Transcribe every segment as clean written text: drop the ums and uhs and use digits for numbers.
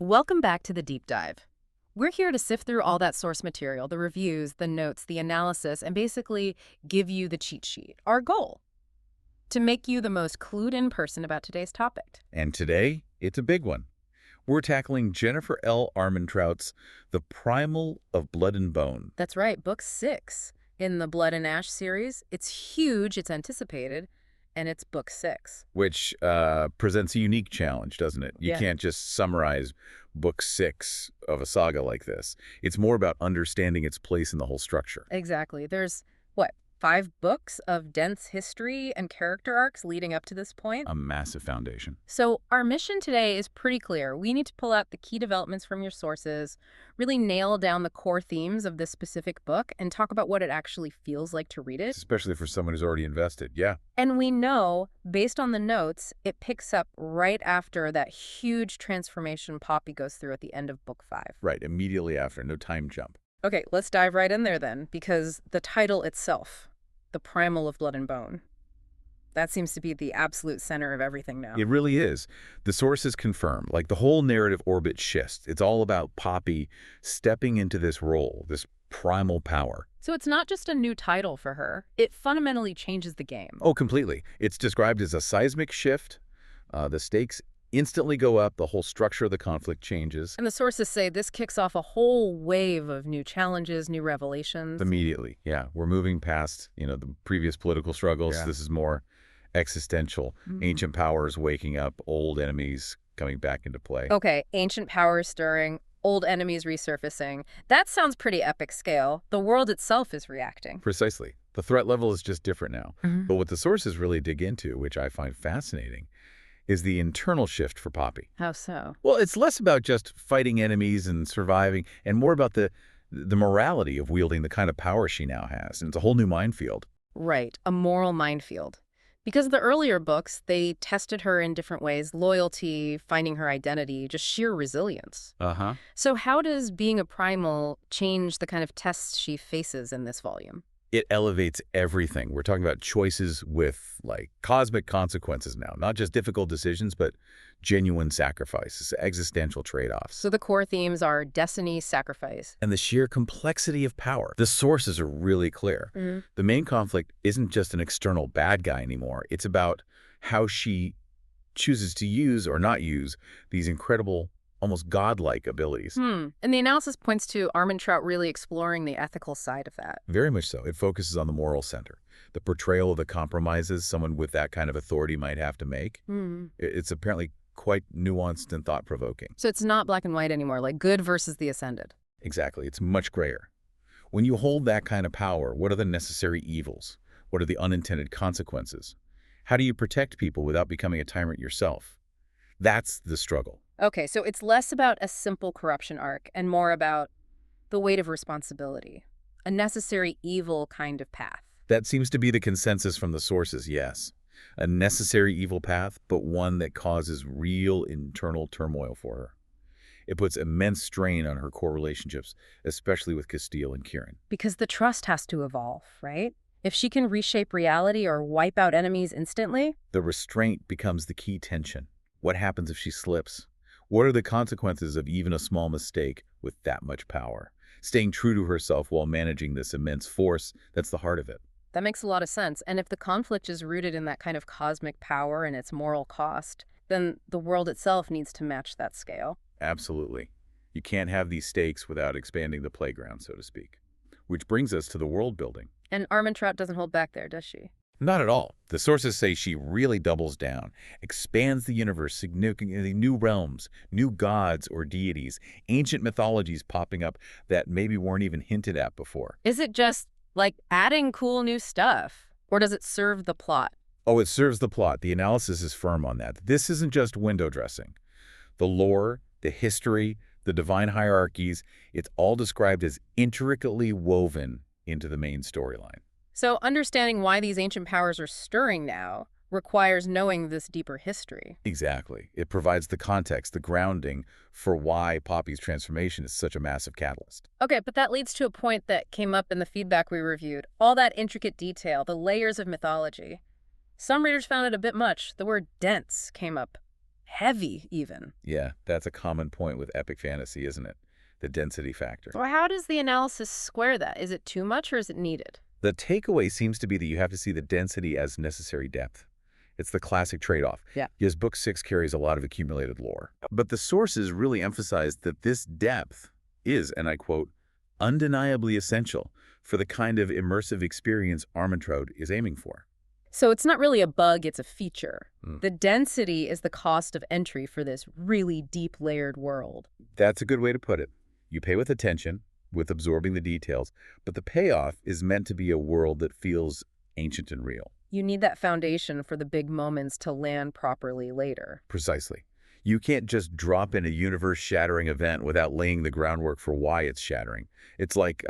Welcome back to the deep dive. We're here to sift through all that source material, the reviews, the notes, the analysis, and basically give you the cheat sheet. Our goal, to make you the most clued in person about today's topic. And today, it's a big one. We're tackling Jennifer L. Armentrout's The Primal of Blood and Bone. That's right, book 6 in the Blood and Ash series. It's huge, it's anticipated, and it's book 6. Which presents a unique challenge, doesn't it? You can't just summarize book 6 of a saga like this. It's more about understanding its place in the whole structure. Exactly. There's, 5 books of dense history and character arcs leading up to this point? A massive foundation. So our mission today is pretty clear. We need to pull out the key developments from your sources, really nail down the core themes of this specific book, and talk about what it actually feels like to read it. Especially for someone who's already invested, yeah. And we know, based on the notes, it picks up right after that huge transformation Poppy goes through at the end of book 5. Right, immediately after, no time jump. Okay, let's dive right in there then, because the title itself, The Primal of Blood and Bone, that seems to be the absolute center of everything now. It really is. The sources confirm, like the whole narrative orbit shifts. It's all about Poppy stepping into this role, this primal power. So it's not just a new title for her. It fundamentally changes the game. Oh, completely. It's described as a seismic shift. The stakes instantly go up. The whole structure of the conflict changes. And the sources say this kicks off a whole wave of new challenges, new revelations. Immediately, yeah. We're moving past, the previous political struggles. Yeah. This is more existential. Ancient powers waking up, old enemies coming back into play. Okay, ancient powers stirring, old enemies resurfacing. That sounds pretty epic scale. The world itself is reacting. Precisely. The threat level is just different now. But what the sources really dig into, which I find fascinating, is the internal shift for Poppy. How so? Well, it's less about just fighting enemies and surviving, and more about the morality of wielding the kind of power she now has. And it's a whole new minefield. Right, a moral minefield. Because the earlier books, they tested her in different ways: loyalty, finding her identity, just sheer resilience. Uh-huh. So how does being a primal change the kind of tests she faces in this volume? It elevates everything. We're talking about choices with, cosmic consequences now. Not just difficult decisions, but genuine sacrifices, existential trade-offs. So the core themes are destiny, sacrifice. And the sheer complexity of power. The sources are really clear. The main conflict isn't just an external bad guy anymore. It's about how she chooses to use or not use these incredible, almost godlike abilities. And the analysis points to Armentrout really exploring the ethical side of that. Very much so. It focuses on the moral center, the portrayal of the compromises someone with that kind of authority might have to make. It's apparently quite nuanced and thought-provoking. So it's not black and white anymore, like good versus the ascended. Exactly. It's much grayer. When you hold that kind of power, what are the necessary evils? What are the unintended consequences? How do you protect people without becoming a tyrant yourself? That's the struggle. Okay, so it's less about a simple corruption arc and more about the weight of responsibility, a necessary evil kind of path. That seems to be the consensus from the sources, yes. A necessary evil path, but one that causes real internal turmoil for her. It puts immense strain on her core relationships, especially with Casteel and Kieran. Because the trust has to evolve, right? If she can reshape reality or wipe out enemies instantly, the restraint becomes the key tension. What happens if she slips? What are the consequences of even a small mistake with that much power? Staying true to herself while managing this immense force, that's the heart of it. That makes a lot of sense. And if the conflict is rooted in that kind of cosmic power and its moral cost, then the world itself needs to match that scale. Absolutely. You can't have these stakes without expanding the playground, so to speak. Which brings us to the world building. And Armentrout doesn't hold back there, does she? Not at all. The sources say she really doubles down, expands the universe significantly, new realms, new gods or deities, ancient mythologies popping up that maybe weren't even hinted at before. Is it just like adding cool new stuff, or does it serve the plot? Oh, it serves the plot. The analysis is firm on that. This isn't just window dressing. The lore, the history, the divine hierarchies, it's all described as intricately woven into the main storyline. So understanding why these ancient powers are stirring now requires knowing this deeper history. Exactly. It provides the context, the grounding for why Poppy's transformation is such a massive catalyst. Okay, but that leads to a point that came up in the feedback we reviewed. All that intricate detail, the layers of mythology. Some readers found it a bit much. The word dense came up heavy even. Yeah, that's a common point with epic fantasy, isn't it? The density factor. Or how does the analysis square that? Is it too much or is it needed? The takeaway seems to be that you have to see the density as necessary depth. It's the classic trade-off. Yeah. Yes, Book 6 carries a lot of accumulated lore. But the sources really emphasize that this depth is, and I quote, undeniably essential for the kind of immersive experience Armentrout is aiming for. So it's not really a bug, it's a feature. Mm. The density is the cost of entry for this really deep layered world. That's a good way to put it. You pay with attention, with absorbing the details, but the payoff is meant to be a world that feels ancient and real. You need that foundation for the big moments to land properly later. Precisely. You can't just drop in a universe-shattering event without laying the groundwork for why it's shattering. It's like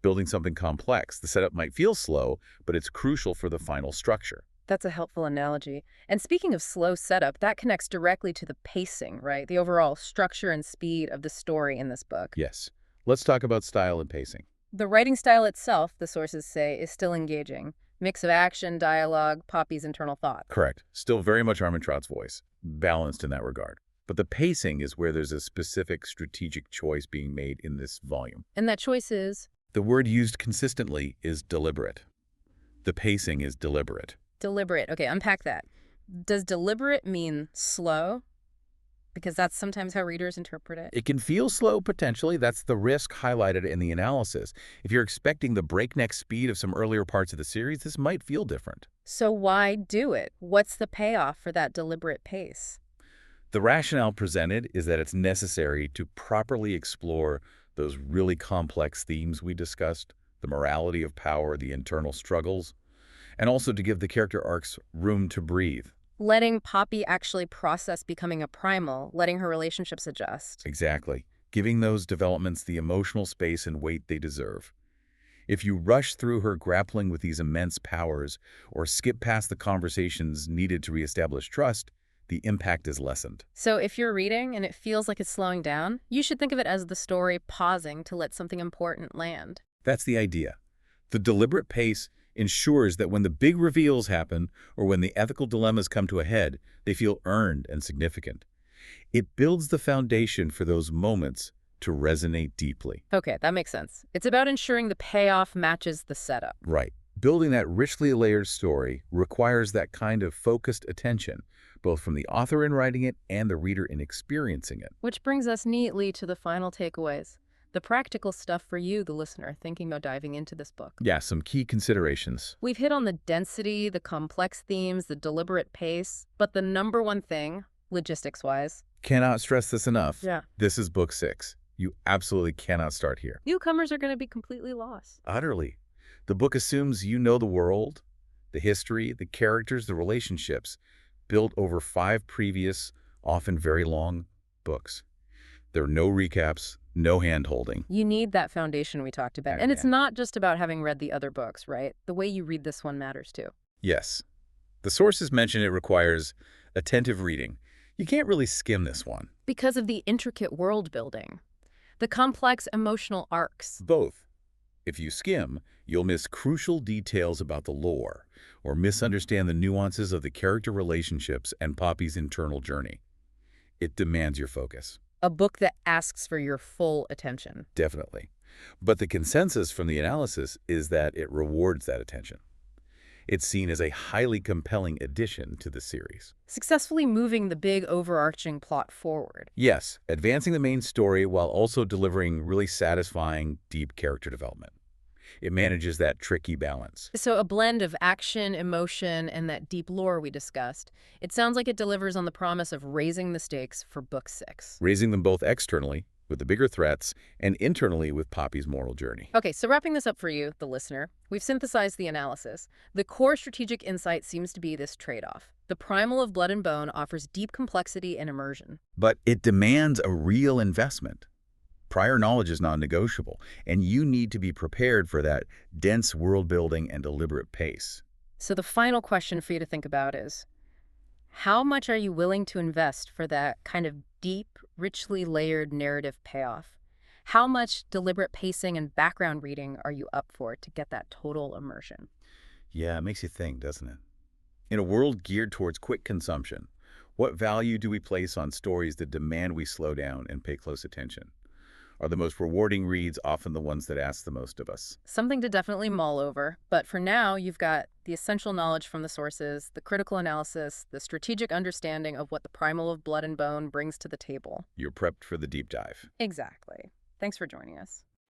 building something complex. The setup might feel slow, but it's crucial for the final structure. That's a helpful analogy. And speaking of slow setup, that connects directly to the pacing, right? The overall structure and speed of the story in this book. Yes. Let's talk about style and pacing. The writing style itself, the sources say, is still engaging. Mix of action, dialogue, Poppy's internal thought. Correct. Still very much Armentrout's voice, balanced in that regard. But the pacing is where there's a specific strategic choice being made in this volume. And that choice is? The word used consistently is deliberate. The pacing is deliberate. Deliberate. Okay, unpack that. Does deliberate mean slow? Because that's sometimes how readers interpret it. It can feel slow, potentially. That's the risk highlighted in the analysis. If you're expecting the breakneck speed of some earlier parts of the series, this might feel different. So why do it? What's the payoff for that deliberate pace? The rationale presented is that it's necessary to properly explore those really complex themes we discussed, the morality of power, the internal struggles, and also to give the character arcs room to breathe. Letting Poppy actually process becoming a primal, letting her relationships adjust. Exactly. Giving those developments the emotional space and weight they deserve. If you rush through her grappling with these immense powers or skip past the conversations needed to reestablish trust, the impact is lessened. So if you're reading and it feels like it's slowing down, you should think of it as the story pausing to let something important land. That's the idea. The deliberate pace ensures that when the big reveals happen or when the ethical dilemmas come to a head, they feel earned and significant. It builds the foundation for those moments to resonate deeply. Okay, that makes sense. It's about ensuring the payoff matches the setup. Right. Building that richly layered story requires that kind of focused attention, both from the author in writing it and the reader in experiencing it. Which brings us neatly to the final takeaways. The practical stuff for you, the listener, thinking about diving into this book. Yeah, some key considerations. We've hit on the density, the complex themes, the deliberate pace, but the number one thing, logistics-wise. Cannot stress this enough. Yeah. This is book 6. You absolutely cannot start here. Newcomers are going to be completely lost. Utterly. The book assumes you know the world, the history, the characters, the relationships, built over 5 previous, often very long, books. There are no recaps, no hand-holding. You need that foundation we talked about. And it's not just about having read the other books, right? The way you read this one matters too. Yes. The sources mention it requires attentive reading. You can't really skim this one. Because of the intricate world building, the complex emotional arcs. Both. If you skim, you'll miss crucial details about the lore or misunderstand the nuances of the character relationships and Poppy's internal journey. It demands your focus. A book that asks for your full attention. Definitely. But the consensus from the analysis is that it rewards that attention. It's seen as a highly compelling addition to the series. Successfully moving the big overarching plot forward. Yes, advancing the main story while also delivering really satisfying, deep character development. It manages that tricky balance. So a blend of action, emotion, and that deep lore we discussed. It sounds like it delivers on the promise of raising the stakes for book 6. Raising them both externally, with the bigger threats, and internally with Poppy's moral journey. Okay, so wrapping this up for you, the listener, we've synthesized the analysis. The core strategic insight seems to be this trade-off. The Primal of Blood and Bone offers deep complexity and immersion. But it demands a real investment. Prior knowledge is non-negotiable, and you need to be prepared for that dense world-building and deliberate pace. So the final question for you to think about is, how much are you willing to invest for that kind of deep, richly layered narrative payoff? How much deliberate pacing and background reading are you up for to get that total immersion? Yeah, it makes you think, doesn't it? In a world geared towards quick consumption, What value do we place on stories that demand we slow down and pay close attention? Are the most rewarding reads often the ones that ask the most of us? Something to definitely mull over. But for now, you've got the essential knowledge from the sources, the critical analysis, the strategic understanding of what the primal of blood and bone brings to the table. You're prepped for the deep dive. Exactly. Thanks for joining us.